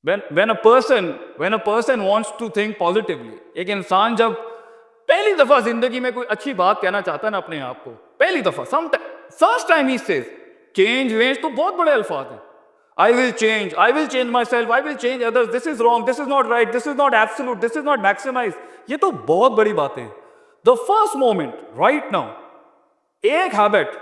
when a person wants to think positively, एक इंसान जब पहली दफा जिंदगी में कोई अच्छी बात कहना चाहता है ना अपने आप को, पहली दफा फर्स्ट टाइम ही सेज चेंज वेंज, तो बहुत बड़े अल्फाज हैं। I will change myself, I will change others, this is wrong, this is not right, this is not absolute, this is not maximized, ये तो बहुत बड़ी बातें हैं। The first moment, right now, एक हैबिट,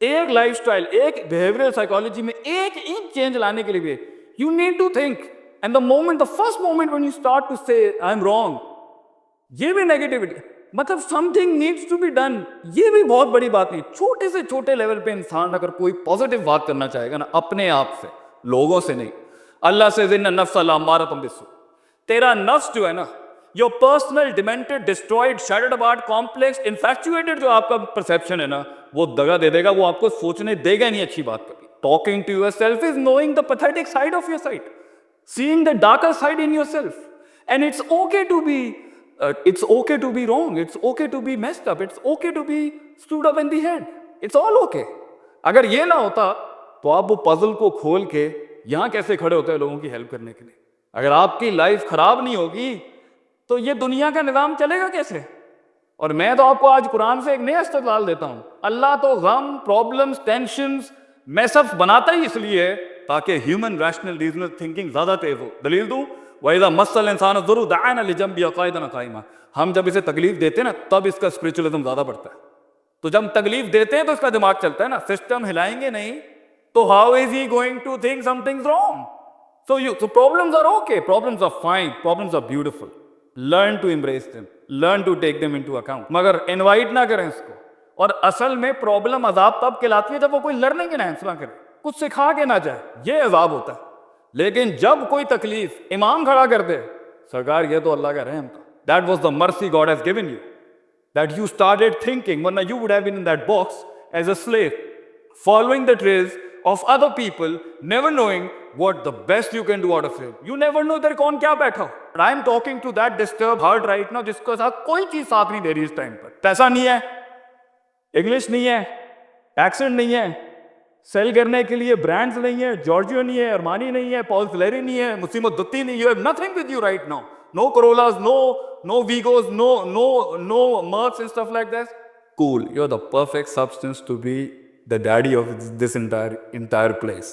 एक लाइफस्टाइल, एक बिहेवियरल साइकोलॉजी में एक इंच चेंज लाने के लिए you need to think, and the first moment when you start to say I am wrong, ये भी नेगेटिविटी, मतलब something needs to be done, ये भी बहुत बड़ी बात नहीं। छोटे से छोटे लेवल पे इंसान अगर कोई पॉजिटिव बात करना चाहेगा ना, अपने आप से, लोगों से नहीं, अल्लाह से, जिन्ना नफ्स अम्मारतुम बिस्सू, तेरा नफ्स जो है ना, your personal demented destroyed shattered about complex infatuated जो आपका परसेप्शन है ना, वो दगा दे देगा, वो आपको सोचने देगा नहीं अच्छी बात कभी। Talking to yourself is knowing the pathetic side of your side, seeing the darker side in yourself, and it's okay to be it's okay to be wrong, it's okay to be messed up, it's okay to be screwed up in the head, it's all okay। अगर ये ना होता तो आप वो puzzle को खोल के यहां कैसे खड़े होते हैं लोगों की हेल्प करने के लिए? अगर आपकी लाइफ खराब नहीं होगी तो ये दुनिया का निजाम चलेगा कैसे? और मैं तो आपको आज कुरान से एक नया इस्तेदलाल देता हूं। अल्लाह तो गम, प्रॉब्लम्स, टेंशंस, मैसअप्स बनाता ही इसलिए है ताकि ह्यूमन रैशनल रीजनल थिंकिंग ज्यादा तेज हो। दलील दूं, वैदा मसल इंसान जरूर दाना लिजंबी कायदन कायमा, हम जब इसे तकलीफ देते हैं ना तब इसका स्पिरिचुअलिज्म ज्यादा बढ़ता है। तो जब तकलीफ देते हैं तो इसका दिमाग चलता है ना, सिस्टम हिलाएंगे नहीं तो how is he going to think something wrong? So problems are okay, problems are fine, problems are beautiful, learn to embrace them, learn to take them into account, मगर इनवाइट ना करें इसको। और असल में प्रॉब्लम अजाब तब कहलाती है जब वो कोई लर्निंग एनहांस ना करे, कुछ सिखा के ना जाए, ये अजाब होता है। लेकिन जब कोई तकलीफ इमाम खड़ा कर दे, सरकार ये तो अल्लाह का रहम था, that was the mercy God has given you, that you started thinking, वरना you would have been in that box as a slave, following the trails of other people, never knowing what the best you can do out of it. You never know there कौन क्या बैठा हो। I am talking to that disturbed heart right now जिसके साथ कोई चीज साथ नहीं दे रही इस टाइम पर। पैसा नहीं है, इंग्लिश नहीं है, एक्सेंट नहीं है, सेल करने के लिए ब्रांड्स नहीं है, जॉर्जियो नहीं है, अरमानी नहीं है, पॉल फ्लेरी नहीं है, मुसीमत दुत्ती नहीं, you have nothing with you right now. No Corollas, no Vigos, no Mercs and stuff like that. Cool, you're the perfect substance to be the daddy of this entire place.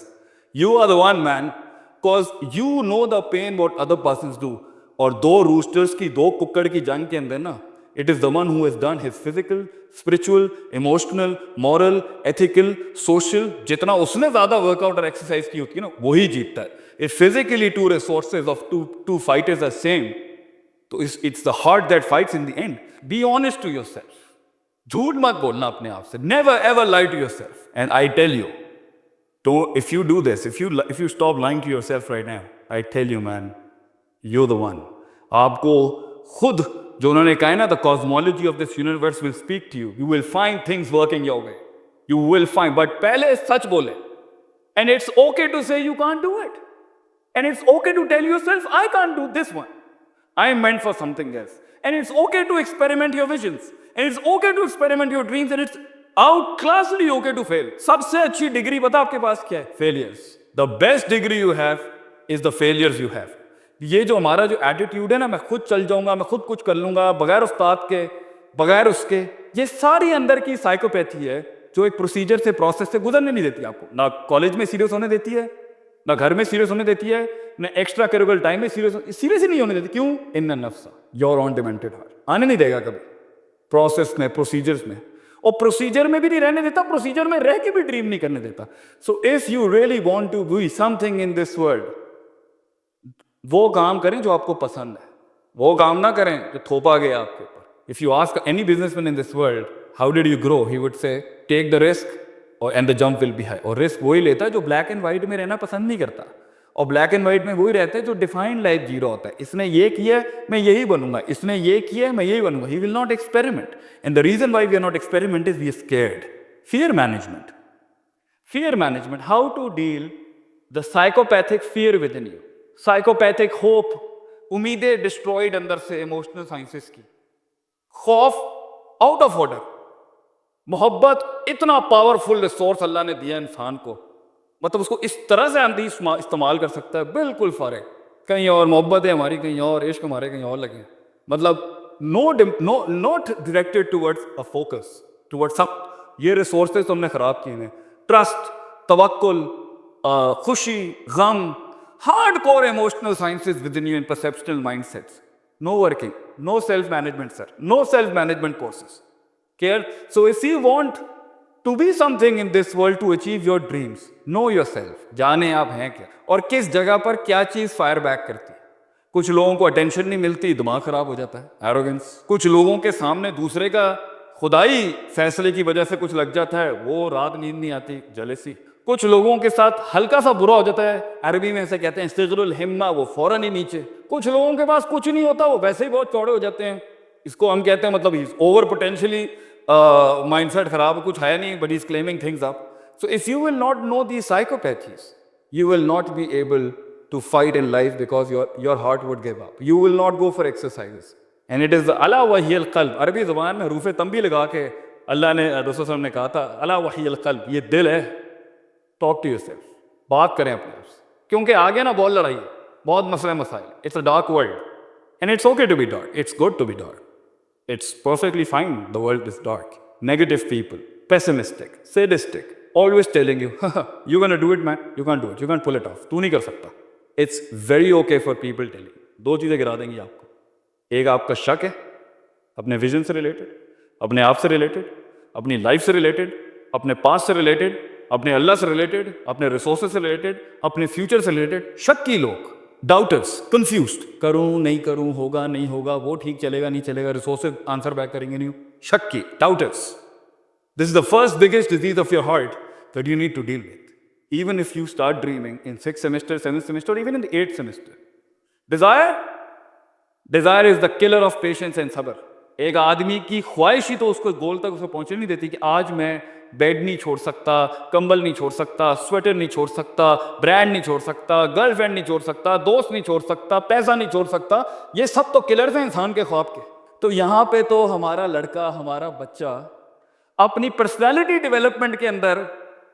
You are the one, man, because you know the pain what other persons do. और दो roosters की, दो कुक्कड़ की जंग के अंदर ना, it is the one who has done his physical, spiritual, emotional, moral, ethical, social, जितना उसने ज्यादा वर्कआउट और एक्सरसाइज की होती है ना, वही जीतता है। If physically two resources of two fighters are same, तो it's the heart that fights in the end. Be honest to yourself. झूठ मत बोलना अपने आप से, never ever lie to yourself, and I tell you, if you do this, if you stop lying to yourself right now, I tell you, man, you're the one. आपको खुद जो उन्होंने कहा ना, the cosmology of this universe will speak to you, you will find things working your way, you will find, but पहले सच बोले, and it's okay to say you can't do it, and it's okay to tell yourself I can't do this one, I am meant for something else, and it's okay to experiment your visions, and it's okay to experiment your dreams, and it's outclassly okay to fail. सबसे अच्छी degree पता आपके पास क्या है? Failures. The best degree you have is the failures you have. ये जो हमारा जो एटीट्यूड है ना, मैं खुद चल जाऊंगा, मैं खुद कुछ कर लूंगा बगैर उस्ताद के, बगैर उसके, ये सारी अंदर की साइकोपैथी है जो एक प्रोसीजर से, प्रोसेस से गुजरने नहीं देती आपको। ना कॉलेज में सीरियस होने देती है, ना घर में सीरियस होने देती है, ना एक्स्ट्रा करिकुलर टाइम में सीरियस ही नहीं होने देती। क्यों? इन नफ्स, योर ऑन डिमेंटेड हार्ट, आने नहीं देगा कभी प्रोसेस में, प्रोसीजर्स में, और प्रोसीजर में भी नहीं रहने देता, प्रोसीजर में रह के भी ड्रीम नहीं करने देता। So if you really want to be something in this world, वो काम करें जो आपको पसंद है, वो काम ना करें जो थोपा गया आपके ऊपर। If you ask any businessman in this world how did you grow, he would say take the risk and the jump will be high. और रिस्क वही लेता है जो ब्लैक एंड व्हाइट में रहना पसंद नहीं करता, और ब्लैक एंड व्हाइट में वही रहता है जो डिफाइंड लाइफ जी रहा होता है। इसने ये किया मैं यही बनूंगा, इसने ये किया मैं यही बनूंगा। He will not experiment, and the reason why we are not experiment is we are scared. Fear management, fear management, how to deal the psychopathic fear with in you, psychopathic hope, उम्मीदें destroyed अंदर से, emotional sciences की, खौफ out of order, मोहब्बत इतना powerful resource अल्लाह ने दिया इंसान को, मतलब उसको इस तरह से आंधी इस्तेमाल कर सकता है, बिल्कुल फारिग। कहीं और मोहब्बत है हमारी, कहीं और इश्क हमारे कहीं और लगे हैं। मतलब not directed towards a focus, towards some. ये रिसोर्सेज तुमने खराब किए हैं। ट्रस्ट, तवक्कुल, खुशी, गम, hard core emotional sciences with in you in perceptional mindsets, no working, no self management sir, no self management courses, care. So if you want to be something in this world, to achieve your dreams, know yourself. जाने आप हैं क्या और किस जगह पर क्या चीज फायर बैक करती है। कुछ लोगों को अटेंशन नहीं मिलती, दिमाग खराब हो जाता है, एरोगेंस। कुछ लोगों के सामने दूसरे का खुदाई फैसले की वजह से कुछ लग जाता है, वो रात नींद नहीं आती, जेलसी। कुछ लोगों के साथ हल्का सा बुरा हो जाता है, अरबी में ऐसे कहते हैं इस्तिगरुल हिम्मा, वो फौरन ही नीचे। कुछ लोगों के पास कुछ नहीं होता, वो वैसे ही बहुत चौड़े हो जाते हैं, इसको हम कहते हैं मतलब ओवर पोटेंशियली माइंडसेट खराब, कुछ है नहीं, but is claiming things up. So if you will not know the psychopathies, you will not be able to fight in life because your heart would give up. You will not go for exercises. And it is अला wheel क़ल्ब। अरबी ज़ुबान में हरूफ़ तंबी लगा के अल्लाह ने रसूल सल्लल्लाहु अलैहि वसल्लम ने कहा था अला वहील क़ल्ब, ये दिल है। टॉक टू योरसेल्फ, बात करें अपने आप से, क्योंकि आगे ना बहुत लड़ाई है, बहुत मसले मसाइल। It's a dark world and it's okay to be dark, it's good to be dark, it's perfectly fine. The world is dark, negative people, pessimistic, sadistic, always telling you you're gonna do it man, you can't do it, you can't pull it off, तू नहीं कर सकता। It's very okay for people telling you। दो चीज़ें गिरा देंगी आपको, एक आपका शक है अपने विजन से रिलेटेड, अपने आप से रिलेटेड, अपनी लाइफ से रिलेटेड, अपने पास्ट से रिलेटेड, अपने अल्लाह से रिलेटेड, अपने रिसोर्सेज से रिलेटेड, अपने फ्यूचर से रिलेटेड। शक्की लोग, डाउटर्स, कंफ्यूज्ड, करूं नहीं करूं, होगा नहीं होगा, वो ठीक चलेगा नहीं चलेगा, रिसोर्सेज आंसर बैक करेंगे नहीं। शक्की, daughters, this is the first biggest disease of your heart that you need to deal with. Even if you start dreaming in 6th semester, 7th semester, or even in the 8th semester. Desire is the killer of patience and sabr. एक आदमी की ख्वाहिश ही तो उसको गोल तक उसे पहुंचने नहीं देती कि आज मैं बेड नहीं छोड़ सकता, कंबल नहीं छोड़ सकता, स्वेटर नहीं छोड़ सकता, ब्रांड नहीं छोड़ सकता, गर्लफ्रेंड नहीं छोड़ सकता, दोस्त नहीं छोड़ सकता, पैसा नहीं छोड़ सकता। ये सब तो किलर्स हैं इंसान के ख्वाब के। तो यहाँ पे तो हमारा लड़का, हमारा बच्चा अपनी पर्सनैलिटी डेवलपमेंट के अंदर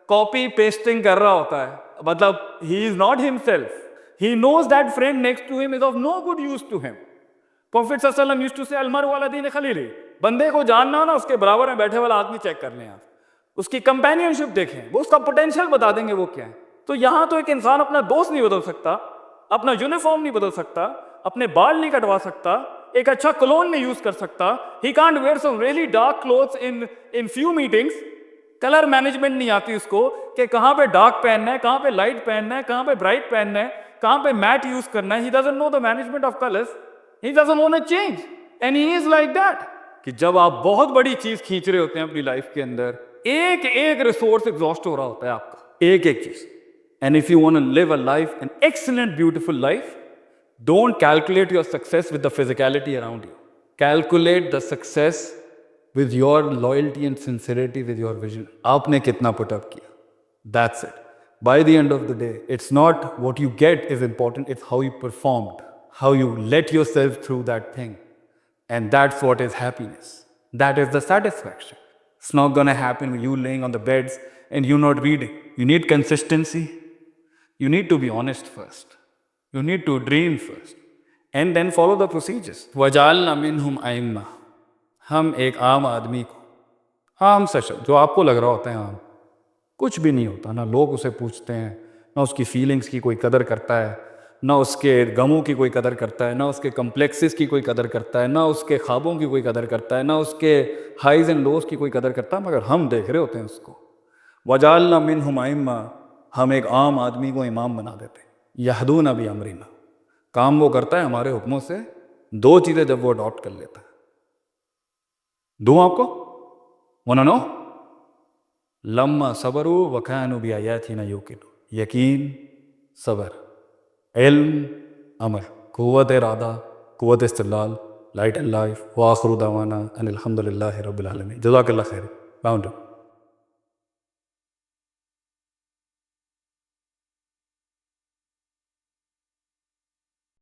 कॉपी पेस्टिंग कर रहा होता है। मतलब he is not himself, he knows that friend next to him is of no good use to him. Prophet सल्लल्लाहु अलैहि वसल्लम यूज्ड टू से अलमरउ अला दीन खलीली। बंदे को जानना हो ना, उसके बराबर में बैठे वाला आदमी चेक कर लें आप, उसकी कंपेनियनशिप देखें, वो उसका पोटेंशियल बता देंगे वो क्या है। तो यहाँ तो एक इंसान अपना दोस्त नहीं बदल सकता, अपना यूनिफॉर्म नहीं बदल सकता, अपने बाल नहीं कटवा सकता, एक अच्छा क्लोन नहीं यूज कर सकता। He can't wear some really dark clothes in few meetings. Colour management नहीं आती उसको कि कहाँ पे डार्क पहनना है, कहाँ पे लाइट पहनना है, कहाँ पे ब्राइट पहनना है, कहाँ पे मैट यूज करना है। He doesn't know the management of colours, he doesn't want to change and he is like that. कि जब आप बहुत बड़ी चीज खींच रहे होते हैं अपनी लाइफ के अंदर, एक एक रिसोर्स एग्जॉस्ट हो रहा होता है आपका, एक एक चीज। And if you want to live a life, an excellent beautiful life, don't calculate your success with the physicality around you. Calculate the success with your loyalty and sincerity, with your vision. आपने कितना put up किया, that's it. By the end of the day, it's not what you get is important, it's how you performed, how you let yourself through that thing. And that's what is happiness. That is the satisfaction. It's not gonna happen with you laying on the beds and you not reading. You need consistency. You need to be honest first. You need to dream first and then follow the procedures. वजालना मिनहुम अइम्मा, हम एक आम आदमी को, आम सा शख्स जो आपको लग रहा होता है आम, कुछ भी नहीं होता, ना लोग उसे पूछते हैं, ना उसकी फीलिंग्स की कोई कदर करता है, ना उसके गमों की कोई कदर करता है, ना उसके कम्प्लेक्सेस की कोई कदर करता है, ना उसके ख्वाबों की कोई कदर करता है, ना उसके हाइज एंड लोज की कोई कदर करता है, मगर हम देख रहे होते हैं उसको। वजालना मिनहुम अइम्मा, हम एक आम आदमी को इमाम बना देते हैं। यहदून भी अमरीना, काम वो करता है हमारे हुक्मों से। दो चीजें जब वो अडॉप्ट कर लेता है, दूं आपको, वाना नो, लम्मा सबरू वकानु भी आयातिना यूकिनू, यकीन, सबर, इल्म, अमल, कुव्वत इरादा, कुव्वत इस्तिदलाल, लाइट एंड लाइफ। व आखिरु दावाना अनिल हम्दुलिल्लाहि रब्बिल आलमीन। जज़ाकल्लाह खैर। बाउंड।